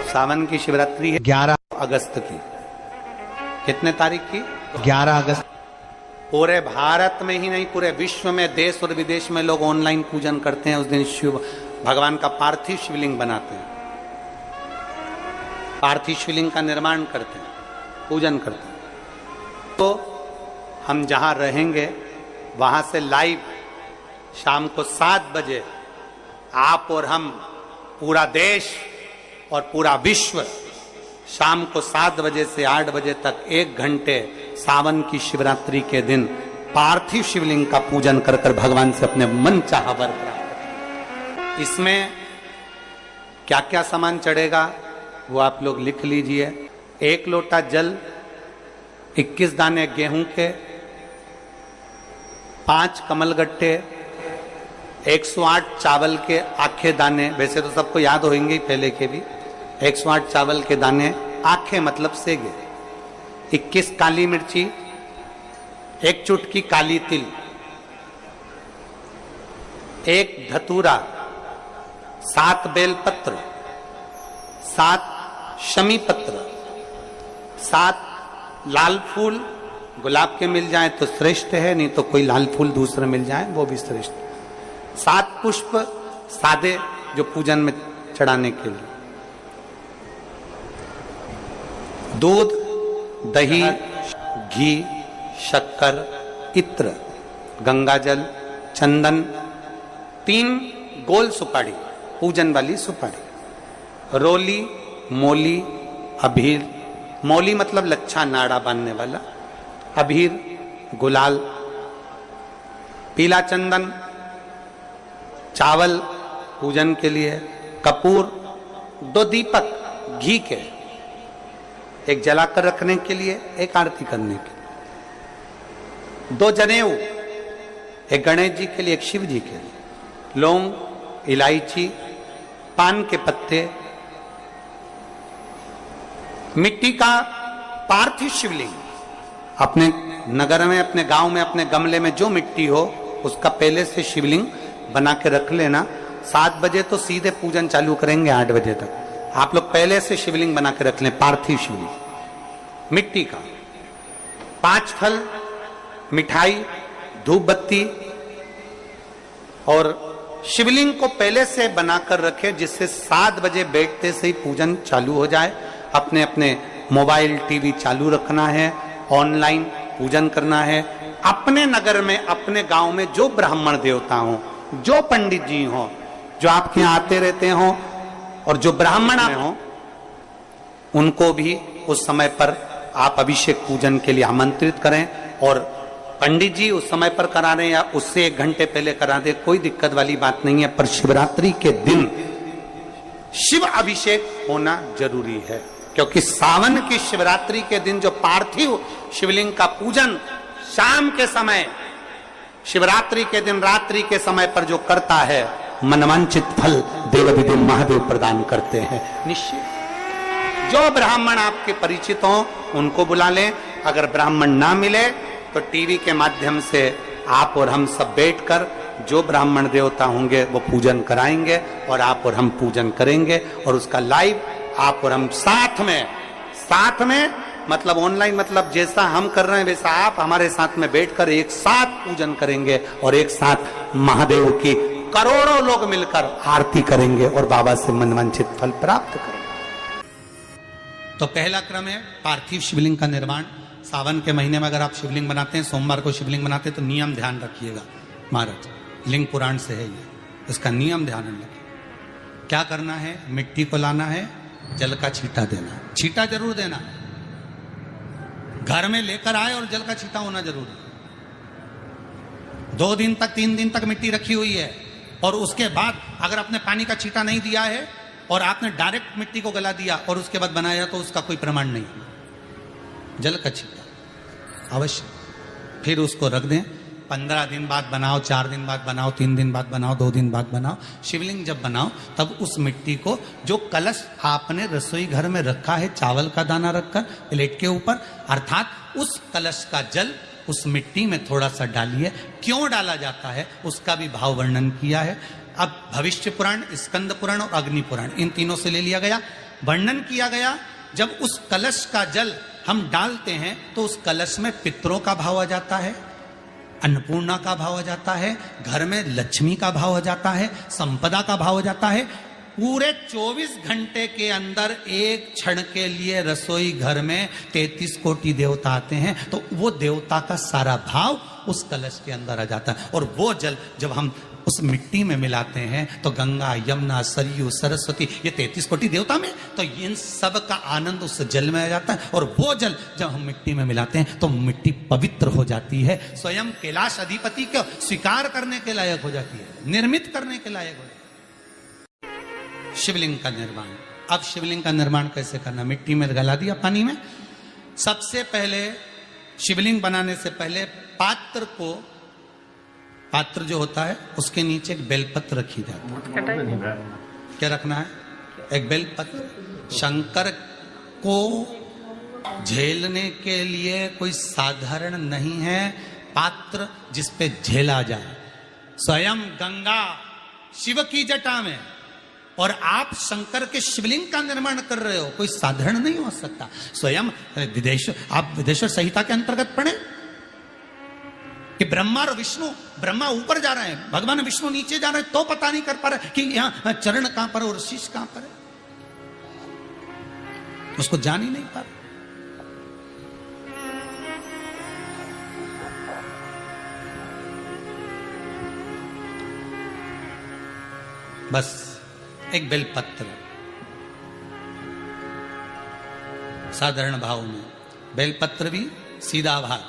सावन की शिवरात्रि है 11 अगस्त की। कितने तारीख की? 11 अगस्त। पूरे भारत में ही नहीं, पूरे विश्व में, देश और विदेश में लोग ऑनलाइन पूजन करते हैं। उस दिन शिव भगवान का पार्थिव शिवलिंग बनाते हैं, पार्थिव शिवलिंग का निर्माण करते हैं, पूजन करते हैं। तो हम जहां रहेंगे वहां से लाइव शाम को 7 बजे आप और हम, पूरा देश और पूरा विश्व, शाम को 7 बजे से 8 बजे तक 1 घंटे सावन की शिवरात्रि के दिन पार्थिव शिवलिंग का पूजन कर कर भगवान से अपने मन चाहा वर प्राप्त करें। इसमें क्या क्या सामान चढ़ेगा वो आप लोग लिख लीजिए। 1 लोटा जल, 21 दाने गेहूं के, 5 कमलगट्टे, 108 चावल के आखे दाने, वैसे तो सबको याद होंगे ही पहले के भी। 108 चावल के दाने, आखे मतलब सेगे, 21 काली मिर्ची, 1 चुटकी काली तिल, 1 धतूरा, 7 बेलपत्र, 7 शमी पत्र, 7 लाल फूल, गुलाब के मिल जाए तो श्रेष्ठ है, नहीं तो कोई लाल फूल दूसरा मिल जाए वो भी श्रेष्ठ। 7 पुष्प सादे जो पूजन में चढ़ाने के लिए, दूध, दही, घी, शक्कर, इत्र, गंगाजल, चंदन, 3 गोल सुपारी, पूजन वाली सुपारी, रोली, मोली, अबीर, मोली मतलब लच्छा नाड़ा बांधने वाला, अबीर, गुलाल, पीला चंदन, चावल पूजन के लिए, कपूर, 2 दीपक घी के, 1 जलाकर रखने के लिए, 1 आरती करने के लिए, 2 जनेऊ, 1 गणेश जी के लिए, 1 शिव जी के लिए, लौंग, इलायची, पान के पत्ते, मिट्टी का पार्थिव शिवलिंग। अपने नगर में, अपने गांव में, अपने गमले में जो मिट्टी हो उसका पहले से शिवलिंग बना के रख लेना। 7 बजे तो सीधे पूजन चालू करेंगे, 8 बजे तक आप लोग पहले से शिवलिंग बना के रख लें, पार्थिव शिवलिंग मिट्टी का। 5 फल, मिठाई, धूप बत्ती, और शिवलिंग को पहले से बनाकर रखें जिससे 7 बजे बैठते से ही पूजन चालू हो जाए। अपने अपने मोबाइल, टीवी चालू रखना है, ऑनलाइन पूजन करना है। अपने नगर में, अपने गांव में जो ब्राह्मण देवता हो, जो पंडित जी हो, जो आपके यहाँ आते रहते हो, और जो ब्राह्मण हो, उनको भी उस समय पर आप अभिषेक पूजन के लिए आमंत्रित करें। और पंडित जी उस समय पर करा रहे या उससे 1 घंटे पहले करा दे, कोई दिक्कत वाली बात नहीं है। पर शिवरात्रि के दिन शिव अभिषेक होना जरूरी है, क्योंकि सावन की शिवरात्रि के दिन जो पार्थिव शिवलिंग का पूजन शाम के समय, शिवरात्रि के दिन रात्रि के समय पर जो करता है, मनवांचित फल देव महादेव प्रदान करते हैं निश्चित। जो ब्राह्मण आपके परिचित हो उनको बुला लें। अगर ब्राह्मण ना मिले तो टीवी के माध्यम से आप और हम सब बैठकर जो ब्राह्मण देवता होंगे वो पूजन कराएंगे, और आप और हम पूजन करेंगे, और उसका लाइव आप और हम साथ में मतलब ऑनलाइन, मतलब जैसा हम कर रहे हैं वैसा आप हमारे साथ में बैठकर एक साथ पूजन करेंगे, और एक साथ महादेव की करोड़ों लोग मिलकर आरती करेंगे और बाबा से मनवांछित फल प्राप्त करेंगे। तो पहला क्रम है पार्थिव शिवलिंग का निर्माण। सावन के महीने में अगर आप शिवलिंग बनाते हैं, सोमवार को शिवलिंग बनाते हैं, तो नियम ध्यान रखिएगा महाराज, लिंग पुराण से है ये, इसका नियम ध्यान रखिए। क्या करना है? मिट्टी को लाना है, जल का छींटा देना, छींटा जरूर देना, घर में लेकर आए और जल का छींटा होना जरूरी। 2 दिन तक, 3 दिन तक मिट्टी रखी हुई है, और उसके बाद अगर आपने पानी का छींटा नहीं दिया है और आपने डायरेक्ट मिट्टी को गला दिया और उसके बाद बनाया, तो उसका कोई प्रमाण नहीं। जल का छींटा अवश्य, फिर उसको रख दें। 15 दिन बाद बनाओ, 4 दिन बाद बनाओ, 3 दिन बाद बनाओ, 2 दिन बाद बनाओ। शिवलिंग जब बनाओ तब उस मिट्टी को, जो कलश आपने रसोई घर में रखा है चावल का दाना रखकर प्लेट के ऊपर, अर्थात उस कलश का जल उस मिट्टी में थोड़ा सा डालिए। क्यों डाला जाता है उसका भी भाव वर्णन किया है। अब भविष्य पुराण, स्कंद पुराण और अग्नि पुराण, इन तीनों से ले लिया गया। वर्णन किया गया, जब उस कलश का जल हम डालते हैं तो उस कलश में पितरों का भाव आ जाता है, अन्नपूर्णा का भाव आ जाता है, घर में लक्ष्मी का भाव आ जाता है, संपदा का भाव आ जाता है। पूरे 24 घंटे के अंदर एक क्षण के लिए रसोई घर में 33 कोटि देवता आते हैं, तो वो देवता का सारा भाव उस कलश के अंदर आ जाता है। और वो जल जब हम उस मिट्टी में मिलाते हैं तो गंगा, यमुना, सरयू, सरस्वती, ये 33 कोटि देवता में, तो इन सब का आनंद उस जल में आ जाता है। और वो जल जब हम मिट्टी में मिलाते हैं तो मिट्टी पवित्र हो जाती है, स्वयं कैलाश अधिपति को स्वीकार करने के लायक हो जाती है, निर्मित करने के लायक हो जाती है। शिवलिंग का निर्माण। अब शिवलिंग का निर्माण कैसे करना? मिट्टी में गला दिया पानी में। सबसे पहले शिवलिंग बनाने से पहले पात्र जो होता है उसके नीचे एक बेलपत्र रखी जाती है। क्या रखना है? एक बेलपत्र। शंकर को झेलने के लिए कोई साधारण नहीं है पात्र जिसपे झेला जाए। स्वयं गंगा शिव की जटा में और आप शंकर के शिवलिंग का निर्माण कर रहे हो, कोई साधारण नहीं हो सकता। स्वयं आप विदेश्वर संहिता के अंतर्गत पढ़े कि ब्रह्मा और विष्णु, ब्रह्मा ऊपर जा रहे हैं, भगवान विष्णु नीचे जा रहे हैं, तो पता नहीं कर पा रहे कि यहां चरण कहां पर और शीश कहां पर है, उसको जान ही नहीं पा रहे। बस एक बेलपत्र साधारण भाव में, बेलपत्र भी सीधा भाग,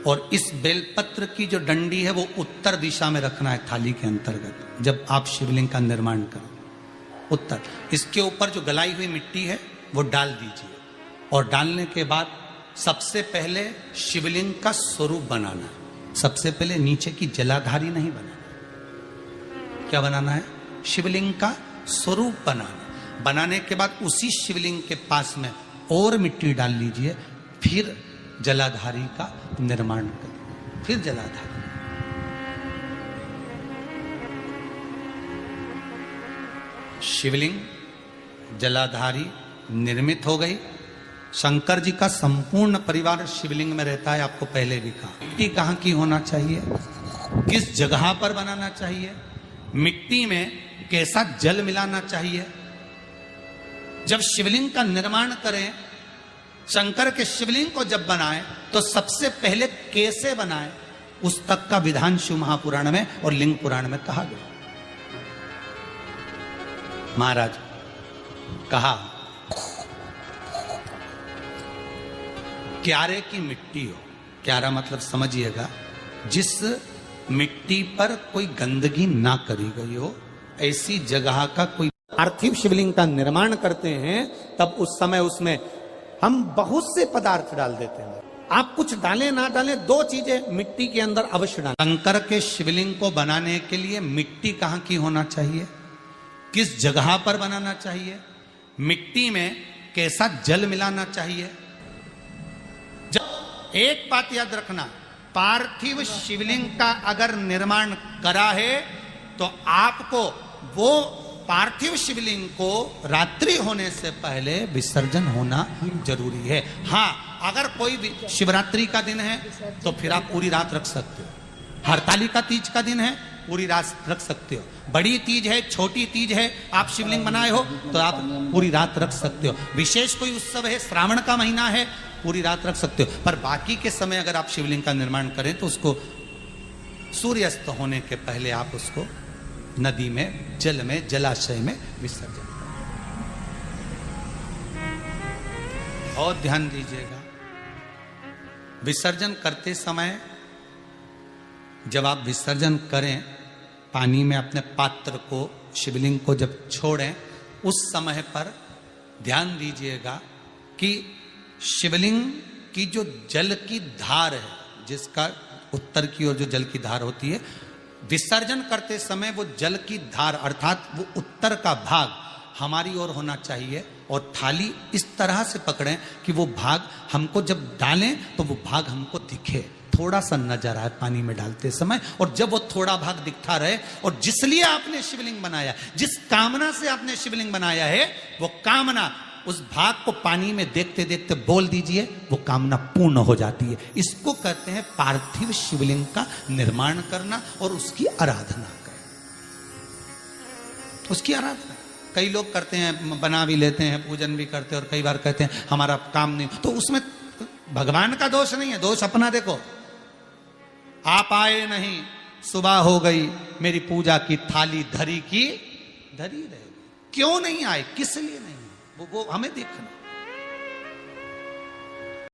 और इस बेलपत्र की जो डंडी है वो उत्तर दिशा में रखना है थाली के अंतर्गत। जब आप शिवलिंग का निर्माण करो उत्तर, इसके ऊपर जो गलाई हुई मिट्टी है वो डाल दीजिए, और डालने के बाद सबसे पहले शिवलिंग का स्वरूप बनाना है। सबसे पहले नीचे की जलाधारी नहीं बनाना। क्या बनाना है? शिवलिंग का स्वरूप बनाना। बनाने के बाद उसी शिवलिंग के पास में और मिट्टी डाल लीजिए, फिर जलाधारी का निर्माण करिए, फिर जलाधारी। शिवलिंग जलाधारी निर्मित हो गई। शंकर जी का संपूर्ण परिवार शिवलिंग में रहता है, आपको पहले भी कहा। मिट्टी कहाँ की होना चाहिए, किस जगह पर बनाना चाहिए, मिट्टी में कैसा जल मिलाना चाहिए। जब शिवलिंग का निर्माण करें, शंकर के शिवलिंग को जब बनाएं, तो सबसे पहले कैसे बनाएं, उस तक का विधान शिव महापुराण में और लिंग पुराण में कहा गया। महाराज कहा, क्यारे की मिट्टी हो। क्यारा मतलब समझिएगा, जिस मिट्टी पर कोई गंदगी ना करी गई हो, ऐसी जगह का कोई। पार्थिव शिवलिंग का निर्माण करते हैं तब उस समय उसमें हम बहुत से पदार्थ डाल देते हैं। आप कुछ डालें ना डालें, दो चीजें मिट्टी के अंदर अवश्य डालें। शंकर के शिवलिंग को बनाने के लिए मिट्टी कहाँ की होना चाहिए, किस जगह पर बनाना चाहिए, मिट्टी में कैसा जल मिलाना चाहिए। जब एक बात याद रखना, पार्थिव शिवलिंग का अगर निर्माण करा है तो आपको वो पार्थिव शिवलिंग को रात्रि होने से पहले विसर्जन होना जरूरी है। हाँ, अगर कोई शिवरात्रि का दिन है तो फिर आप पूरी रात रख सकते हो। हरतालिका तीज का दिन है, पूरी रात रख सकते हो। बड़ी तीज है, छोटी तीज है, आप शिवलिंग बनाए हो तो आप पूरी रात रख सकते हो। विशेष कोई उत्सव है, श्रावण का महीना है, पूरी रात रख सकते हो। पर बाकी के समय अगर आप शिवलिंग का निर्माण करें तो उसको सूर्यास्त होने के पहले आप उसको नदी में, जल में, जलाशय में विसर्जन करें। और ध्यान दीजिएगा, विसर्जन करते समय जब आप विसर्जन करें, पानी में अपने पात्र को, शिवलिंग को जब छोड़ें, उस समय पर ध्यान दीजिएगा कि शिवलिंग की जो जल की धार है, जिसका उत्तर की ओर जो जल की धार होती है, विसर्जन करते समय वो जल की धार अर्थात वो उत्तर का भाग हमारी ओर होना चाहिए, और थाली इस तरह से पकड़ें कि वो भाग हमको जब डालें तो वो भाग हमको दिखे, थोड़ा सा नजर आए पानी में डालते समय, और जब वो थोड़ा भाग दिखता रहे, और जिसलिए आपने शिवलिंग बनाया, जिस कामना से आपने शिवलिंग बनाया है, वो कामना उस भाग को पानी में देखते देखते बोल दीजिए, वो कामना पूर्ण हो जाती है। इसको कहते हैं पार्थिव शिवलिंग का निर्माण करना और उसकी आराधना करना। उसकी आराधना कई लोग करते हैं, बना भी लेते हैं, पूजन भी करते हैं, और कई बार कहते हैं हमारा काम नहीं, तो उसमें भगवान का दोष नहीं है, दोष अपना। देखो, आप आए नहीं, सुबह हो गई, मेरी पूजा की थाली धरी की धरी रहेगी। क्यों नहीं आए, किस लिए नहीं, वो हमें देखना।